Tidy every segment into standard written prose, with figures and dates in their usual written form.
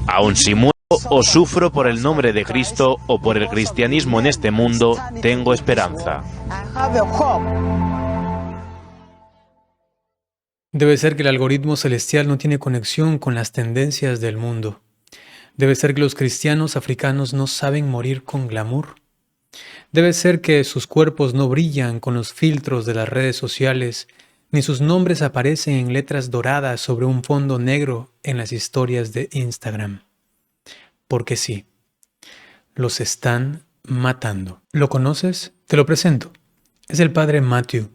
Aun si muero o sufro por el nombre de Cristo o por el cristianismo en este mundo, tengo esperanza. Debe ser que el algoritmo celestial no tiene conexión con las tendencias del mundo. Debe ser que los cristianos africanos no saben morir con glamour. Debe ser que sus cuerpos no brillan con los filtros de las redes sociales, ni sus nombres aparecen en letras doradas sobre un fondo negro en las historias de Instagram. Porque sí, los están matando. ¿Lo conoces? Te lo presento. Es el padre Matthew.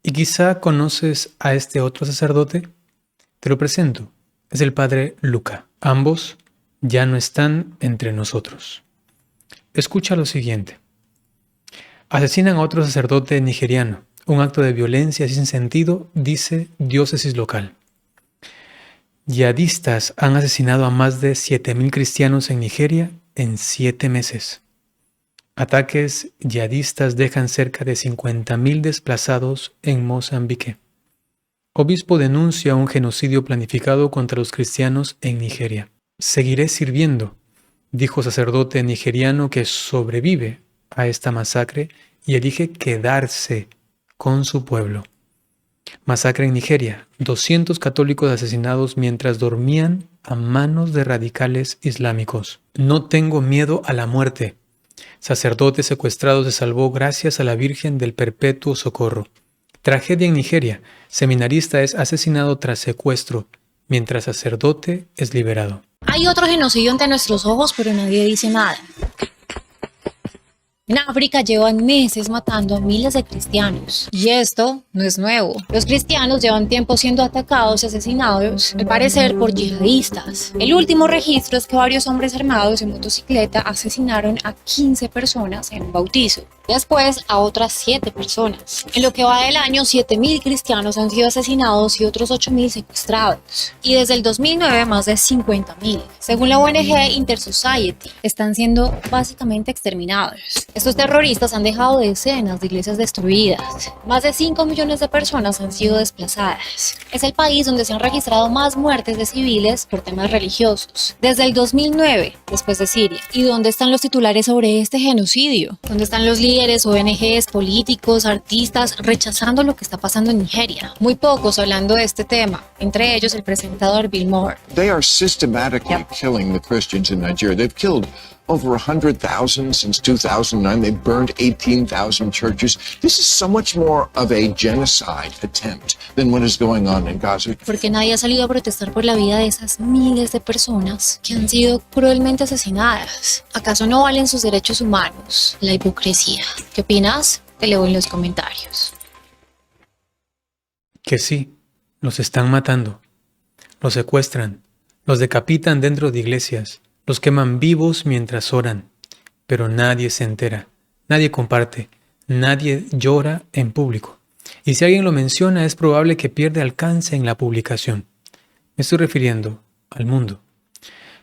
Y quizá conoces a este otro sacerdote. Te lo presento. Es el padre Luca. Ambos ya no están entre nosotros. Escucha lo siguiente. Asesinan a otro sacerdote nigeriano. Un acto de violencia sin sentido, dice diócesis local. Yihadistas han asesinado a más de 7.000 cristianos en Nigeria en 7 meses. Ataques yihadistas dejan cerca de 50.000 desplazados en Mozambique. Obispo denuncia un genocidio planificado contra los cristianos en Nigeria. Seguiré sirviendo, dijo sacerdote nigeriano que sobrevive a esta masacre y elige quedarse con su pueblo. Masacre en Nigeria. 200 católicos asesinados mientras dormían a manos de radicales islámicos. No tengo miedo a la muerte. Sacerdote secuestrado se salvó gracias a la Virgen del Perpetuo Socorro. Tragedia en Nigeria. Seminarista es asesinado tras secuestro, mientras sacerdote es liberado. Hay otro genocidio ante nuestros ojos, pero nadie dice nada. En África llevan meses matando a miles de cristianos. Y esto no es nuevo. Los cristianos llevan tiempo siendo atacados y asesinados, al parecer por yihadistas. El último registro es que varios hombres armados en motocicleta asesinaron a 15 personas en un bautizo. Después a otras 7 personas. En lo que va del año, 7.000 cristianos han sido asesinados y otros 8.000 secuestrados. Y desde el 2009 más de 50.000. Según la ONG Intersociety, están siendo básicamente exterminados. Estos terroristas han dejado decenas de iglesias destruidas. Más de 5 millones de personas han sido desplazadas. Es el país donde se han registrado más muertes de civiles por temas religiosos. Desde el 2009, después de Siria. ¿Y dónde están los titulares sobre este genocidio? ¿Dónde están los líderes, ONGs, políticos, artistas rechazando lo que está pasando en Nigeria? Muy pocos hablando de este tema, entre ellos el presentador Bill Maher. They are systematically killing the Christians in Nigeria. They've killed over 100,000 since 2009. They've burned 18,000 churches. This is so much more of a genocide attempt than what is going on in Gaza. Porque nadie ha salido a protestar por la vida de esas miles de personas que han sido cruelmente asesinadas. ¿Acaso no valen sus derechos humanos? La hipocresía. ¿Qué opinas? Te leo en los comentarios. Que sí, los están matando. Los secuestran. Los decapitan dentro de iglesias. Los queman vivos mientras oran, pero nadie se entera, nadie comparte, nadie llora en público. Y si alguien lo menciona, es probable que pierda alcance en la publicación. Me estoy refiriendo al mundo.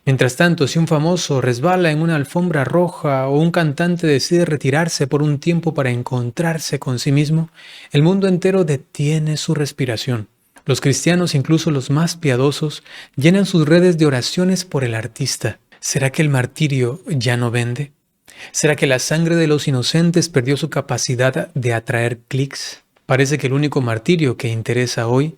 Mientras tanto, si un famoso resbala en una alfombra roja o un cantante decide retirarse por un tiempo para encontrarse con sí mismo, el mundo entero detiene su respiración. Los cristianos, incluso los más piadosos, llenan sus redes de oraciones por el artista. ¿Será que el martirio ya no vende? ¿Será que la sangre de los inocentes perdió su capacidad de atraer clics? Parece que el único martirio que interesa hoy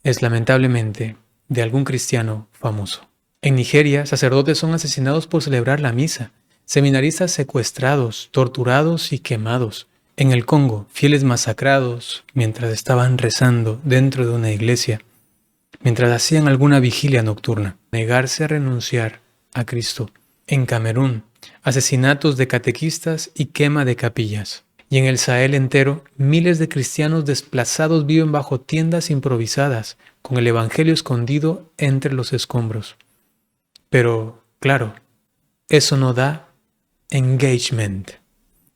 es lamentablemente de algún cristiano famoso. En Nigeria, sacerdotes son asesinados por celebrar la misa, seminaristas secuestrados, torturados y quemados. En el Congo, fieles masacrados mientras estaban rezando dentro de una iglesia, mientras hacían alguna vigilia nocturna. Negarse a renunciar a Cristo. En Camerún, asesinatos de catequistas y quema de capillas. Y en el Sahel entero, miles de cristianos desplazados viven bajo tiendas improvisadas, con el evangelio escondido entre los escombros. Pero, claro, eso no da engagement.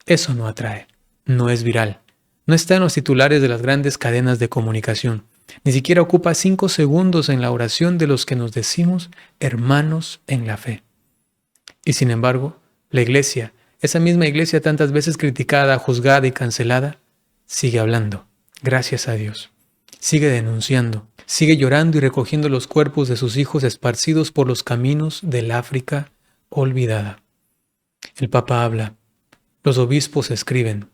Eso no atrae. No es viral. No está en los titulares de las grandes cadenas de comunicación. Ni siquiera ocupa 5 segundos en la oración de los que nos decimos hermanos en la fe. Y sin embargo, la iglesia, esa misma iglesia tantas veces criticada, juzgada y cancelada, sigue hablando. Gracias a Dios. sigue denunciando, sigue llorando y recogiendo los cuerpos de sus hijos esparcidos por los caminos del África olvidada. El Papa habla, los obispos escriben,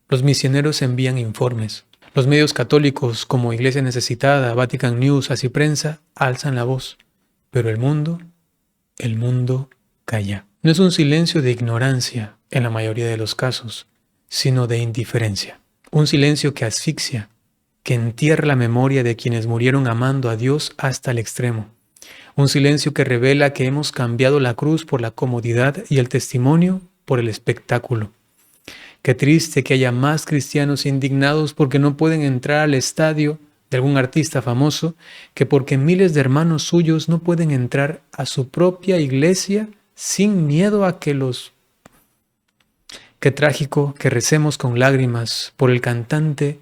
los misioneros envían informes, los medios católicos como Iglesia Necesitada, Vatican News, Así Prensa, alzan la voz, pero el mundo calla. No es un silencio de ignorancia en la mayoría de los casos, sino de indiferencia. Un silencio que asfixia, que entierra la memoria de quienes murieron amando a Dios hasta el extremo. Un silencio que revela que hemos cambiado la cruz por la comodidad y el testimonio por el espectáculo. Qué triste que haya más cristianos indignados porque no pueden entrar al estadio de algún artista famoso que porque miles de hermanos suyos no pueden entrar a su propia iglesia sin miedo a que los... Qué trágico que recemos con lágrimas por el cantante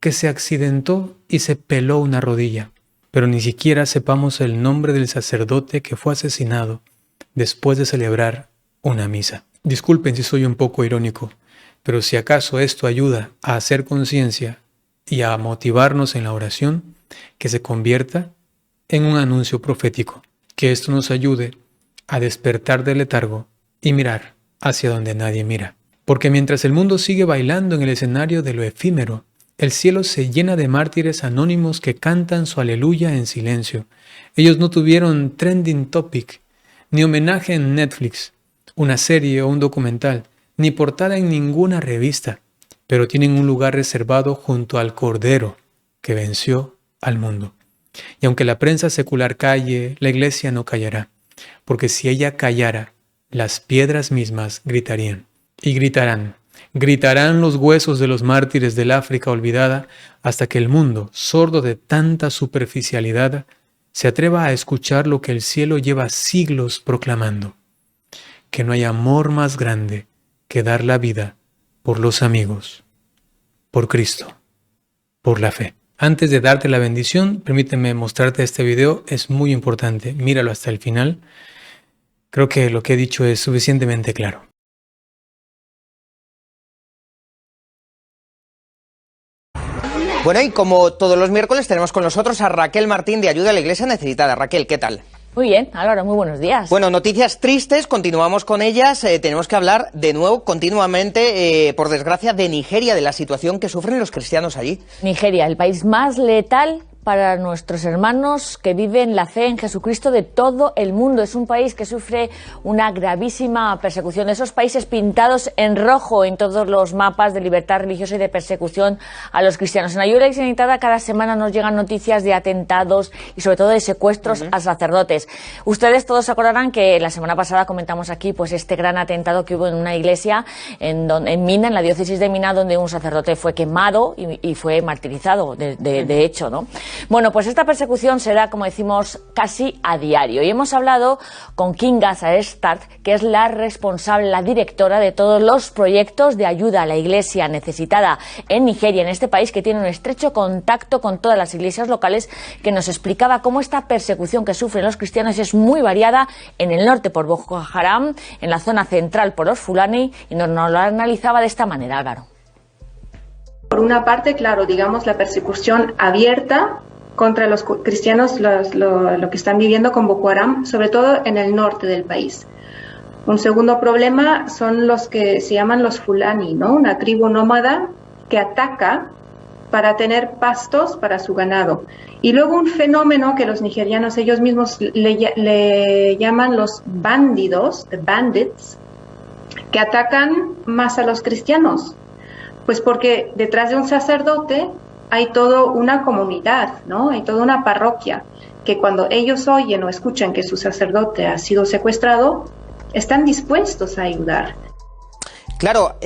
que se accidentó y se peló una rodilla, pero ni siquiera sepamos el nombre del sacerdote que fue asesinado después de celebrar una misa. Disculpen si soy un poco irónico, pero si acaso esto ayuda a hacer conciencia y a motivarnos en la oración, que se convierta en un anuncio profético, que esto nos ayude a despertar del letargo y mirar hacia donde nadie mira. Porque mientras el mundo sigue bailando en el escenario de lo efímero, el cielo se llena de mártires anónimos que cantan su aleluya en silencio. Ellos no tuvieron trending topic, ni homenaje en Netflix, una serie o un documental, ni portada en ninguna revista, pero tienen un lugar reservado junto al Cordero que venció al mundo. Y aunque la prensa secular calle, la iglesia no callará, porque si ella callara, las piedras mismas gritarían. Y gritarán los huesos de los mártires del África olvidada hasta que el mundo, sordo de tanta superficialidad, se atreva a escuchar lo que el cielo lleva siglos proclamando, que no hay amor más grande que dar la vida por los amigos, por Cristo, por la fe. Antes de darte la bendición, permíteme mostrarte este video, es muy importante, míralo hasta el final. Creo que lo que he dicho es suficientemente claro. Bueno, y como todos los miércoles tenemos con nosotros a Raquel Martín de Ayuda a la Iglesia Necesitada. Raquel, ¿qué tal? Muy bien, Álvaro, muy buenos días. Bueno, noticias tristes, continuamos con ellas. Tenemos que hablar de nuevo, continuamente, por desgracia, de Nigeria, de la situación que sufren los cristianos allí. Nigeria, el país más letal para nuestros hermanos que viven la fe en Jesucristo de todo el mundo. Es un país que sufre una gravísima persecución. Esos países pintados en rojo en todos los mapas de libertad religiosa y de persecución a los cristianos. En Ayuda a la Iglesia Necesitada cada semana nos llegan noticias de atentados y sobre todo de secuestros a sacerdotes. Ustedes todos se acordarán que la semana pasada comentamos aquí pues este gran atentado que hubo en una iglesia en Mina, en la diócesis de Mina, donde un sacerdote fue quemado y fue martirizado, de hecho, ¿no? Bueno, pues esta persecución se da, como decimos, casi a diario. Y hemos hablado con Kinga Saestart, que es la responsable, la directora de todos los proyectos de ayuda a la Iglesia Necesitada en Nigeria, en este país que tiene un estrecho contacto con todas las iglesias locales, que nos explicaba cómo esta persecución que sufren los cristianos es muy variada en el norte por Boko Haram, en la zona central por los Fulani, y nos lo analizaba de esta manera, Álvaro. Por una parte, claro, digamos la persecución abierta contra los cristianos, lo que están viviendo con Boko Haram, sobre todo en el norte del país. Un segundo problema son los que se llaman los Fulani, ¿no? Una tribu nómada que ataca para tener pastos para su ganado. Y luego un fenómeno que los nigerianos ellos mismos le llaman los bandidos, the bandits, que atacan más a los cristianos. Pues porque detrás de un sacerdote hay toda una comunidad, ¿no? Hay toda una parroquia que cuando ellos oyen o escuchan que su sacerdote ha sido secuestrado, están dispuestos a ayudar. Claro,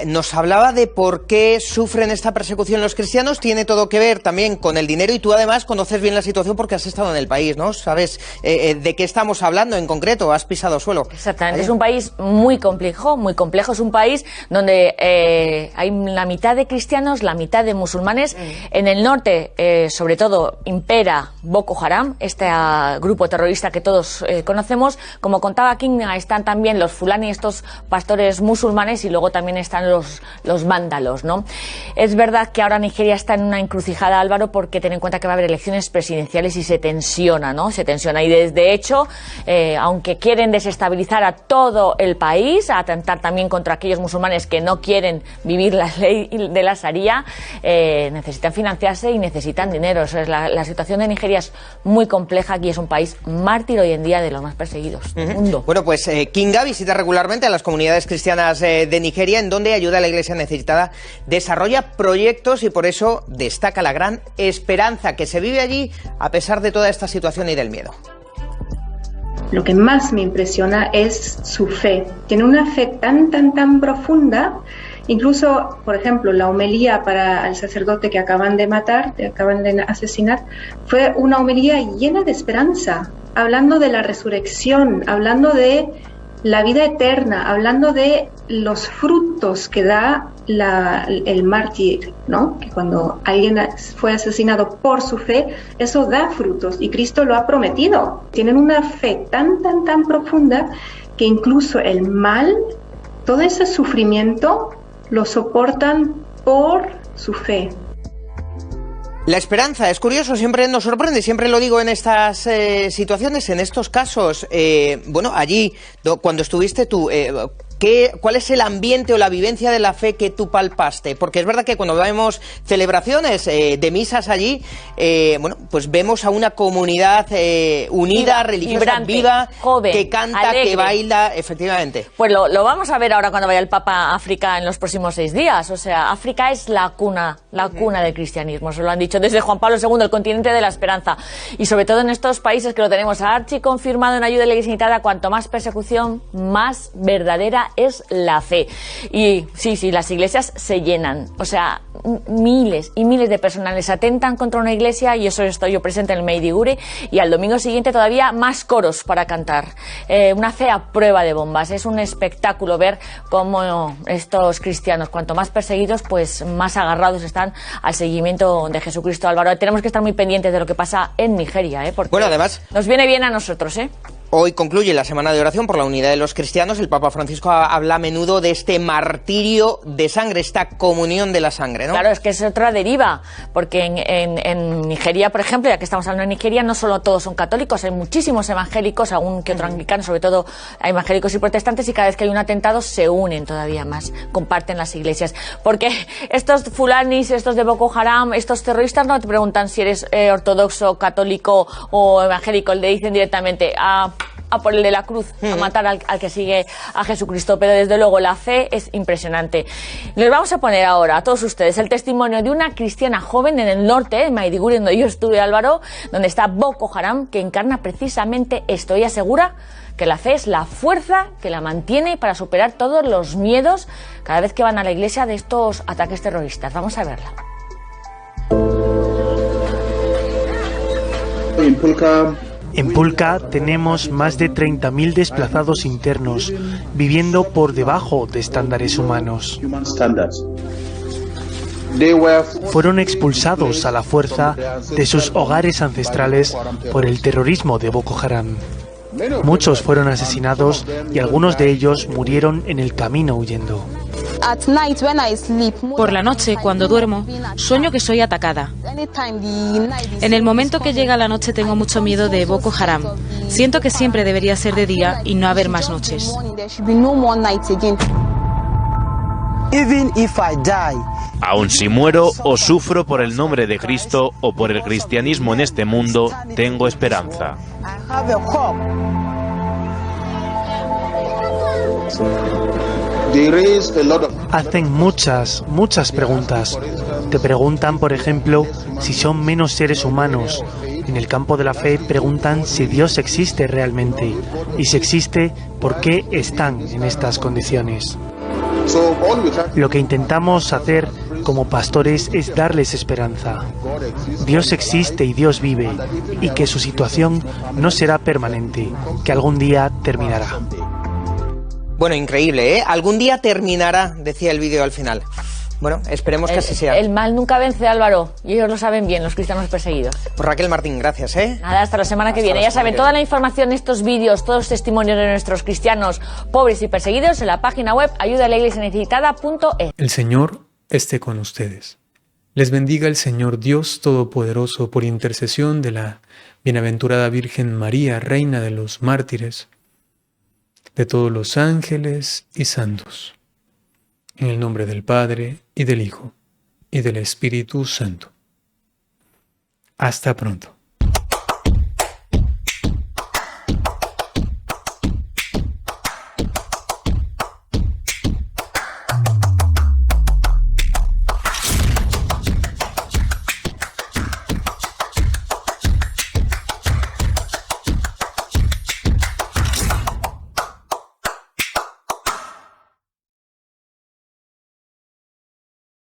nos hablaba de por qué sufren esta persecución los cristianos, tiene todo que ver también con el dinero y tú además conoces bien la situación porque has estado en el país, ¿no? Sabes de qué estamos hablando en concreto, has pisado suelo. Exactamente, ¿vale? Es un país muy complejo, es un país donde hay la mitad de cristianos, la mitad de musulmanes. En el norte, sobre todo, impera Boko Haram, este grupo terrorista que todos conocemos. Como contaba King, están también los Fulani, estos pastores musulmanes, y luego también están los vándalos, ¿no? Es verdad que ahora Nigeria está en una encrucijada, Álvaro, porque ten en cuenta que va a haber elecciones presidenciales y se tensiona, ¿no? Se tensiona y de hecho, aunque quieren desestabilizar a todo el país, a atentar también contra aquellos musulmanes que no quieren vivir la ley de la Sharia, necesitan financiarse y necesitan dinero. O sea, la situación de Nigeria es muy compleja y es un país mártir hoy en día, de los más perseguidos del mundo. Bueno, pues Kinga visita regularmente a las comunidades cristianas de Nigeria, en donde ayuda a la iglesia necesitada, desarrolla proyectos y por eso destaca la gran esperanza que se vive allí a pesar de toda esta situación y del miedo. Lo que más me impresiona es su fe. Tiene una fe tan profunda. Incluso, por ejemplo, la homilía para el sacerdote que acaban de matar, que acaban de asesinar, fue una homilía llena de esperanza, hablando de la resurrección, hablando de la vida eterna, hablando de los frutos que da el mártir, ¿no? Que cuando alguien fue asesinado por su fe, eso da frutos y Cristo lo ha prometido. Tienen una fe tan profunda que incluso el mal, todo ese sufrimiento, lo soportan por su fe. La esperanza, es curioso, siempre nos sorprende, siempre lo digo en estas situaciones, en estos casos. Bueno, allí, cuando estuviste tú, ¿cuál es el ambiente o la vivencia de la fe que tú palpaste? Porque es verdad que cuando vemos celebraciones de misas allí, bueno, pues vemos a una comunidad unida, religiosa, vibrante, joven, joven, que canta, alegre, que baila, efectivamente. Pues lo vamos a ver ahora cuando vaya el Papa a África en los próximos 6 días. O sea, África es la cuna del cristianismo, se lo han dicho desde Juan Pablo II, el continente de la esperanza. Y sobre todo en estos países que lo tenemos archi confirmado en ayuda de la iglesia necesitada, cuanto más persecución, más verdadera es la fe. Y sí, las iglesias se llenan. O sea, miles y miles de personas les atentan contra una iglesia, y eso estoy yo presente en el Maiduguri, y al domingo siguiente todavía más coros para cantar. Una fe a prueba de bombas. Es un espectáculo ver cómo estos cristianos, cuanto más perseguidos, pues más agarrados están al seguimiento de Jesucristo. Álvaro, tenemos que estar muy pendientes de lo que pasa en Nigeria, porque bueno, además nos viene bien a nosotros, Hoy concluye la Semana de Oración por la Unidad de los Cristianos. El Papa Francisco habla a menudo de este martirio de sangre, esta comunión de la sangre, ¿no? Claro, es que es otra deriva, porque en Nigeria, por ejemplo, ya que estamos hablando de Nigeria, no solo todos son católicos, hay muchísimos evangélicos, algún que otro anglicano, sobre todo hay evangélicos y protestantes, y cada vez que hay un atentado se unen todavía más, comparten las iglesias. Porque estos fulanis, estos de Boko Haram, estos terroristas no te preguntan si eres ortodoxo, católico o evangélico, le dicen directamente a por el de la cruz, a matar al que sigue a Jesucristo. Pero desde luego la fe es impresionante. Les vamos a poner ahora a todos ustedes el testimonio de una cristiana joven en el norte, en Maiduguri, donde yo estuve, Álvaro, donde está Boko Haram, que encarna precisamente esto. Ella asegura que la fe es la fuerza que la mantiene para superar todos los miedos cada vez que van a la iglesia de estos ataques terroristas. Vamos a verla. En Pulka tenemos más de 30.000 desplazados internos, viviendo por debajo de estándares humanos. Fueron expulsados a la fuerza de sus hogares ancestrales por el terrorismo de Boko Haram. Muchos fueron asesinados y algunos de ellos murieron en el camino huyendo. Por la noche, cuando duermo, sueño que soy atacada. En el momento que llega la noche tengo mucho miedo de Boko Haram. Siento que siempre debería ser de día y no haber más noches. Aun si muero o sufro por el nombre de Cristo o por el cristianismo en este mundo, tengo esperanza. Hacen muchas preguntas. Te preguntan, por ejemplo, si son menos seres humanos. En el campo de la fe preguntan si Dios existe realmente. Y si existe, ¿por qué están en estas condiciones? Lo que intentamos hacer como pastores es darles esperanza. Dios existe y Dios vive, y que su situación no será permanente, que algún día terminará. Bueno, increíble, ¿eh? Algún día terminará, decía el vídeo al final. Bueno, esperemos que así sea. El mal nunca vence, Álvaro, y ellos lo saben bien, los cristianos perseguidos. Pues Raquel Martín, gracias, ¿eh? Nada, hasta la semana que viene. Ya saben, toda la información, estos vídeos, todos los testimonios de nuestros cristianos pobres y perseguidos en la página web ayudalaiglesianecesitada.es. El Señor esté con ustedes. Les bendiga el Señor Dios Todopoderoso por intercesión de la bienaventurada Virgen María, Reina de los mártires, de todos los ángeles y santos. En el nombre del Padre, y del Hijo, y del Espíritu Santo. Hasta pronto.